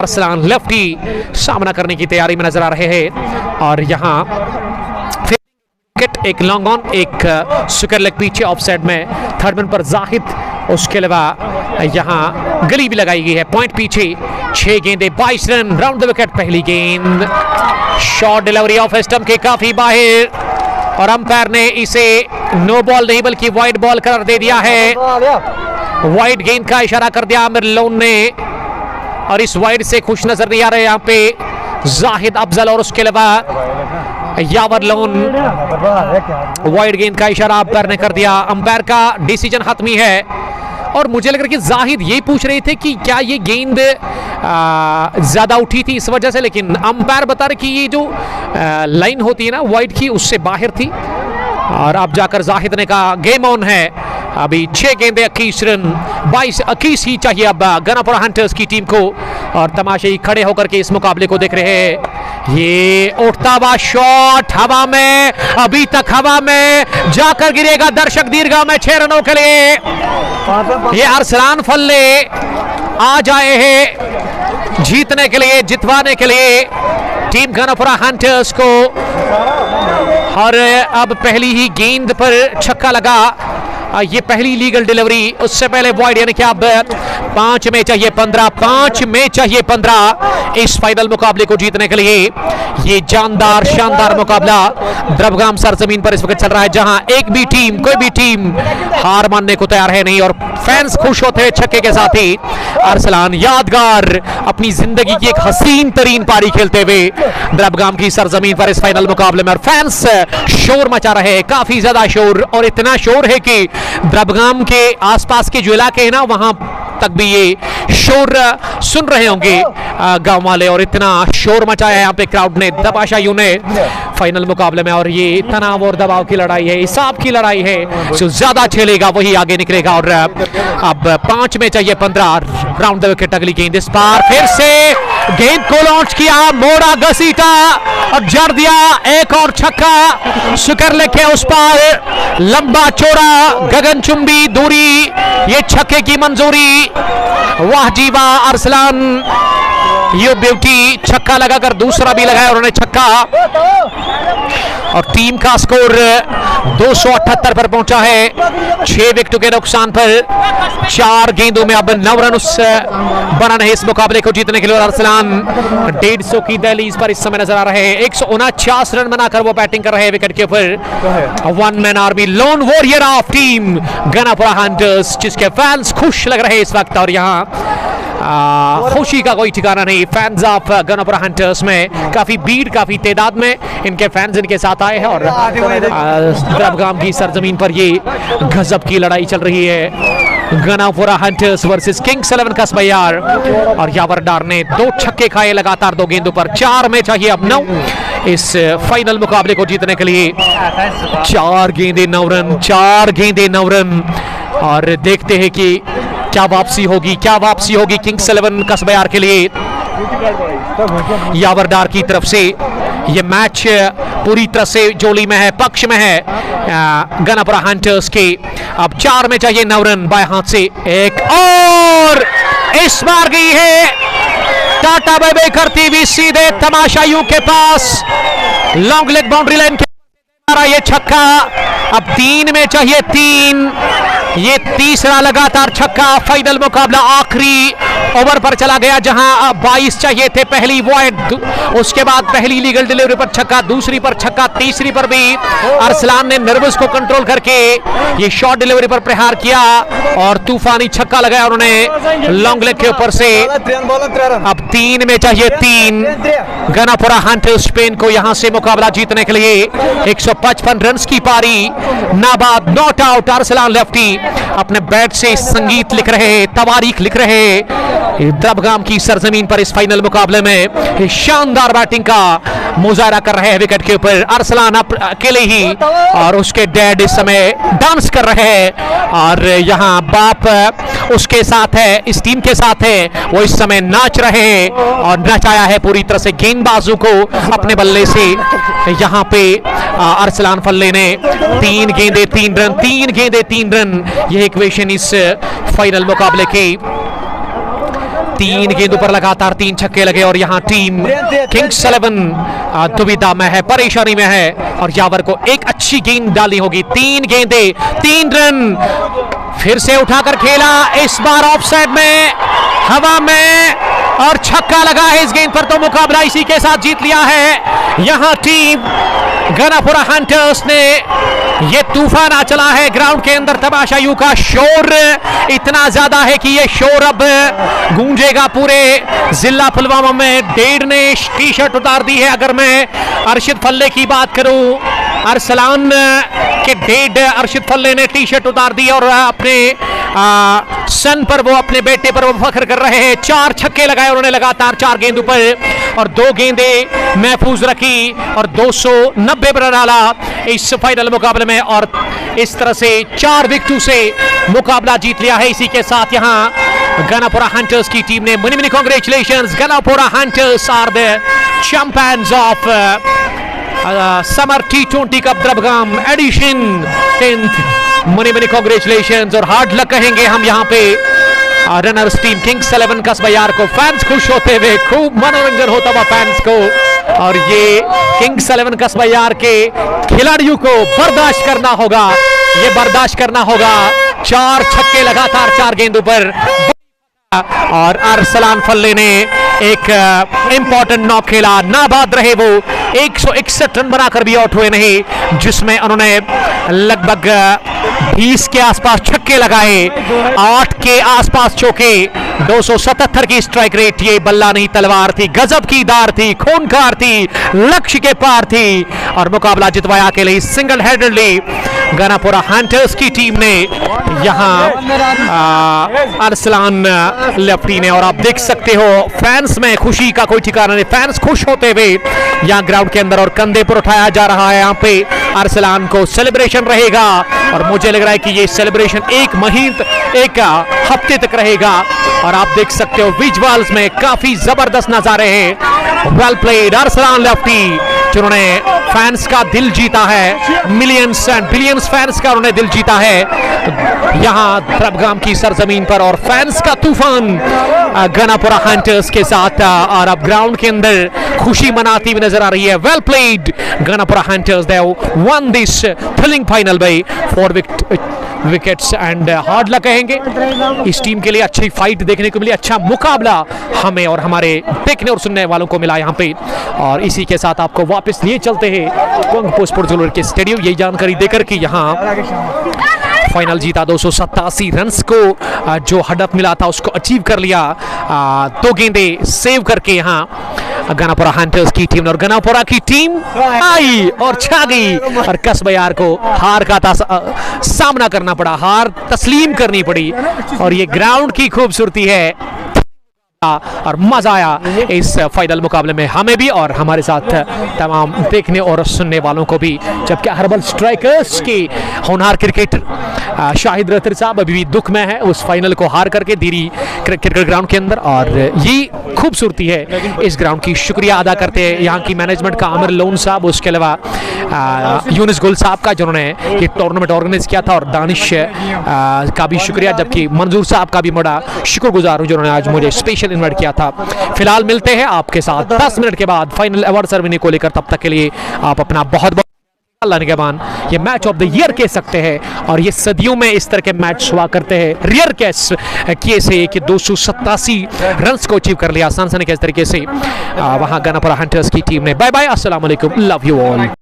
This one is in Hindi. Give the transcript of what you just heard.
अरसलान लेफ्टी सामना करने की तैयारी में नजर आ रहे हैं और यहाँ एक लॉन्ग ऑन, एक सुकर लेग पीछे ऑफ साइड में, थर्ड मैन पर जाहिद। उसके अलावा यहाँ गली भी लगाई गई है। पॉइंट पीछे 6 गेंदे 22 रन, राउंड द विकेट। पहली गेंद शॉर्ट डिलीवरी ऑफ स्टंप के काफी बाहर और अंपायर ने इसे नो बॉल नहीं बल्कि वाइड बॉल करार दे दिया है। वाइड गेंद का इशारा कर दिया आमिर लोन ने और इस वाइड से खुश नजर नहीं आ रहे यहाँ पे जाहिद अफजल और उसके अलावा यावर लोन। वाइड गेंद का इशारा अंपायर ने कर दिया। अंपायर का डिसीजन हतमी है और मुझे लग रहा है कि जाहिद यही पूछ रहे थे कि क्या ये गेंद ज्यादा उठी थी इस वजह से, लेकिन अंपायर बता रहे कि ये जो लाइन होती है ना वाइड की उससे बाहर थी। और अब जाकर जाहिद ने कहा गेम ऑन है। अभी 6 गेंदे 21 रन, 22-21 ही चाहिए अब गनापुरा हंटर्स की टीम को। और तमाशाई खड़े होकर के इस मुकाबले को देख रहे हैं। ये उठता हुआ शॉट हवा में, अभी तक हवा में जाकर गिरेगा दर्शक दीर्घा में 6 रनों के लिए। ये अरसलान फल्ले आ जाए हैं जीतने के लिए, जितवाने के लिए टीम गनापुरा हंटर्स को। और अब पहली ही गेंद पर छक्का लगा। ये पहली लीगल डिलीवरी, उससे पहले वॉइड, यानी कि अब 5 में चाहिए 15, 5 में चाहिए 15 इस फाइनल मुकाबले को जीतने के लिए। ये जानदार शानदार मुकाबला द्रबगाम सरजमीन पर इस वक्त चल रहा है, जहां एक भी टीम, कोई भी टीम हार मानने को तैयार है नहीं और फैंस खुश होते हैं छक्के के साथ ही। अरसलान यादगार अपनी जिंदगी की एक हसीन तरीन पारी खेलते हुए द्रबगाम की सरजमीन पर इस फाइनल मुकाबले में, और फैंस शोर मचा रहे हैं, काफी ज्यादा शोर। और इतना शोर है कि द्रबगाम के आसपास के जो इलाके हैं ना वहां तक भी ये शोर सुन रहे होंगे गांव वाले। और इतना शोर मचाया यहाँ पे क्राउड ने, तमाशाइयों ने फाइनल मुकाबले में। और ये तनाव और दबाव की लड़ाई है, हिसाब की लड़ाई है, जो ज्यादा खेलेगा वही आगे निकलेगा। और अब 5 में चाहिए 15, राउंड द विकेट। अगली गेंद इस बार फिर से गेंद को लॉन्च किया, मोड़ा घसीटा और जड़ दिया। एक और छक्का सुकर लेके उस पार, लंबा चौड़ा गगनचुंबी दूरी, ये छक्के की मंजूरी। वाह जी वाह, अरसलान यू ब्यूटी, छक्का लगाकर दूसरा भी लगाया उन्होंने छक्का। और टीम का स्कोर 278 पर पहुंचा है, 6 विकेटों के नुकसान पर। 4 गेंदों में अब 9 रन उस बना नहीं इस मुकाबले को जीतने के लिए। और अरसलान 150 की दहलीज पर इस समय नजर आ रहे हैं। 149 रन बनाकर वो बैटिंग कर रहे हैं विकेट के ऊपर। 1 man army, lone warrior of team Ganapura hunters, जिसके फैंस खुश लग रहे हैं इस वक्त। और यहाँ खुशी का कोई ठिकाना नहीं फैंस ऑफ गनापुरा हंटर्स में। काफी भीड़, काफी तादाद में इनके फैंस इनके साथ आए हैं और द्रबगाम की सरजमीन पर ये गजब की लड़ाई चल रही है। गनापुरा हंटर्स वर्सेस किंग्स 11 कसबयार। और यावर डार ने 2 छक्के खाए लगातार 2 गेंदों पर। 4 में चाहिए अब 9 इस फाइनल मुकाबले को जीतने के लिए। 4 गेंदे 9 रन, 4 गेंदे 9 रन। और देखते हैं कि क्या वापसी होगी, क्या वापसी होगी किंग्स 11 कसबयार के लिए। यावर डार की तरफ से ये मैच पूरी तरह से जोली में है, पक्ष में है गनापुरा हंटर्स के। अब 4 में चाहिए 9 रन। बाएं हाथ से एक और इस बार गई है टाटा बाय करती हुई सीधे तमाशाइयों के पास, लॉन्ग लेग बाउंड्री लाइन के ये छक्का। अब 3 में चाहिए 3, ये तीसरा लगातार छक्का। फाइनल मुकाबला आखिरी ओवर पर चला गया, जहां 22 चाहिए थे। पहली वॉइड, उसके बाद पहली लीगल डिलीवरी पर छक्का, दूसरी पर छक्का, तीसरी पर भी अरसलान ने नर्वस को कंट्रोल करके ये शॉर्ट डिलीवरी पर प्रहार किया और तूफानी छक्का लगाया उन्होंने लॉन्ग लेग के ऊपर से। अब 3 में चाहिए 3, गनापुरा हंटर्स स्पेन को यहां से मुकाबला जीतने के लिए। 155 रन की पारी, नाबाद, नॉट आउट। अरसलान लेफ्टी अपने बैट से संगीत लिख रहे, तवारीख लिख रहे द्रबगाम की सरजमीन पर इस फाइनल मुकाबले में। शानदार बैटिंग का मुजाहरा कर रहे हैं विकेट के ऊपर अरसलान अकेले ही, और उसके डैड इस समय डांस कर रहे हैं। और यहाँ बाप उसके साथ है, इस टीम के साथ है, वो इस समय नाच रहे हैं और नचाया है पूरी तरह से गेंदबाजों को अपने बल्ले से। यहाँ पे अरसलान फल्ले ने 3 गेंदे 3 रन, 3 गेंदे 3 रन, यह इक्वेशन इस फाइनल मुकाबले की 3 गेंदों पर लगातार 3 छक्के लगे और यहाँ टीम किंग्स 11 दुविधा में है, परेशानी में है और यावर को एक अच्छी गेंद डालनी होगी। 3 गेंदे 3 रन, फिर से उठाकर खेला, इस बार ऑफसाइड में, हवा में और छक्का लगा है इस गेंद पर, तो मुकाबला इसी के साथ जीत लिया है यहाँ टीम गनापुरा हंटर्स ने। ये तूफान आ चला है ग्राउंड के अंदर, तमाशाइयों का शोर इतना ज्यादा है कि ये शोर अब गूंजेगा पूरे जिला पुलवामा में। डेड ने टी शर्ट उतार दी है। अगर मैं अर्शिद फल्ले की बात करूं, अरसलान के डेड अर्शिद फल्ले ने टी शर्ट उतार दी और अपने सन पर, वो अपने बेटे पर वो फख्र कर रहे हैं। 4 छक्के लगाए उन्होंने लगातार 4 गेंदों पर और 2 गेंदे महफूज रखी और 290 रन डाला इस फाइनल मुकाबले में और इस तरह से 4 विकेटों से मुकाबला जीत लिया है। इसी के साथ यहाँ गनापुरा हंटर्स की टीम ने many congratulations, Ganapura hunters are the champions of summer T20 cup Drabgam edition 10th। many congratulations और हार्ड लक कहेंगे हम यहाँ पे रनर्स टीम किंग्स 11 कस्बा यार को। फैंस खुश होते हुए, खूब मनोरंजन होता हुआ फैंस को, और ये किंग्स 11 कस्बा यार के खिलाड़ियों को बर्दाश्त करना होगा, ये बर्दाश्त करना होगा। 4 छक्के लगातार 4 गेंदों पर और अरसलान फल्ले ने एक इंपॉर्टेंट नॉक खेला, नाबाद रहे वो, 161 रन बनाकर भी आउट हुए नहीं, जिसमें उन्होंने लगभग 20 के आसपास छक्के लगाए, 8 के आसपास चौके, 277 की स्ट्राइक रेट। ये बल्ला नहीं तलवार थी, गजब की दार थी, खूनखार थी, लक्ष्य के पार थी और मुकाबला जितवाया अकेले सिंगल हैंडेडली गनापुरा हंटर्स की टीम ने यहाँ अरसलान लेफ्टी ने। और आप देख सकते हो फैंस में खुशी का कोई ठिकाना नहीं, फैंस खुश होते हुए यहाँ ग्राउंड के अंदर और कंधे पर उठाया जा रहा है। यहाँ पे अरसलान को सेलिब्रेशन रहेगा और मुझे लग रहा है कि ये सेलिब्रेशन एक हफ्ते तक रहेगा और आप देख सकते हो विजुअल्स में काफी जबरदस्त नजारे हैं। वेल प्लेड अरसलान लेफ्टी, जिन्होंने फैंस का दिल जीता है, मिलियंस एंड बिलियंस फैंस का उन्होंने दिल जीता है यहाँ द्रबगाम की सरजमीन पर। और फैंस का तूफान गनापुरा हंटर्स के साथ और अब ग्राउंड के अंदर खुशी मनाती हुई नजर आ रही है। Well played Ganapura hunters, they won this thrilling final by 4 wickets and hard luck कहेंगे इस टीम के लिए। अच्छी फाइट देखने को मिली, अच्छा मुकाबला हमें और हमारे देखने और सुनने वालों को मिला यहाँ पे। और इसी के साथ आपको वापस लिए चलते हैं कोंगपो स्पोर्ट्स ज्वेलरी के स्टेडियम, यही जानकारी देकर कि यहाँ फाइनल जीता 287 रन्स को, जो हडफ मिला था उसको अचीव कर लिया, 2 गेंदे सेव करके यहाँ गनापुरा हंटर्स की टीम। और गनापुरा की टीम आई और छा गई और कस्बा यार को हार का सामना करना पड़ा, हार तस्लीम करनी पड़ी। और ये ग्राउंड की खूबसूरती है और मजा आया इस फाइनल मुकाबले में हमें भी और हमारे साथ तमाम देखने और सुनने वालों को भी। जबकि हर्बल स्ट्राइकर्स के होनहार क्रिकेटर शाहिद रतर साहब अभी भी दुख में है उस फाइनल को हार करके दीरी क्रिकेट ग्राउंड के अंदर। और ये खूबसूरती है इस ग्राउंड की, शुक्रिया अदा करते हैं यहाँ की मैनेजमेंट का, आमिर लोन साहब, उसके अलावा यूनिस गुल साहब का जिन्होंने ये टूर्नामेंट ऑर्गेनाइज किया था, और दानिश का भी शुक्रिया, जबकि मंजूर साहब का भी बड़ा शुक्रगुजार हूँ जिन्होंने आज मुझे स्पेशल इन्वाइट किया था। फिलहाल मिलते हैं आपके साथ 10 मिनट के बाद फाइनल अवार्ड सेरेमनी को लेकर। तब तक के लिए आप अपना बहुत बहुत निगहबान। ये मैच ऑफ द ईयर कह सकते हैं और ये सदियों में इस तरह के मैच हुआ करते हैं। रियर कैस किए से कि 287 रन्स को अचीव कर लिया आसान से किस तरीके से वहां गनापुरा हंटर्स की टीम ने। बाय बाय, अस्सलाम वालेकुम, लव यू ऑल।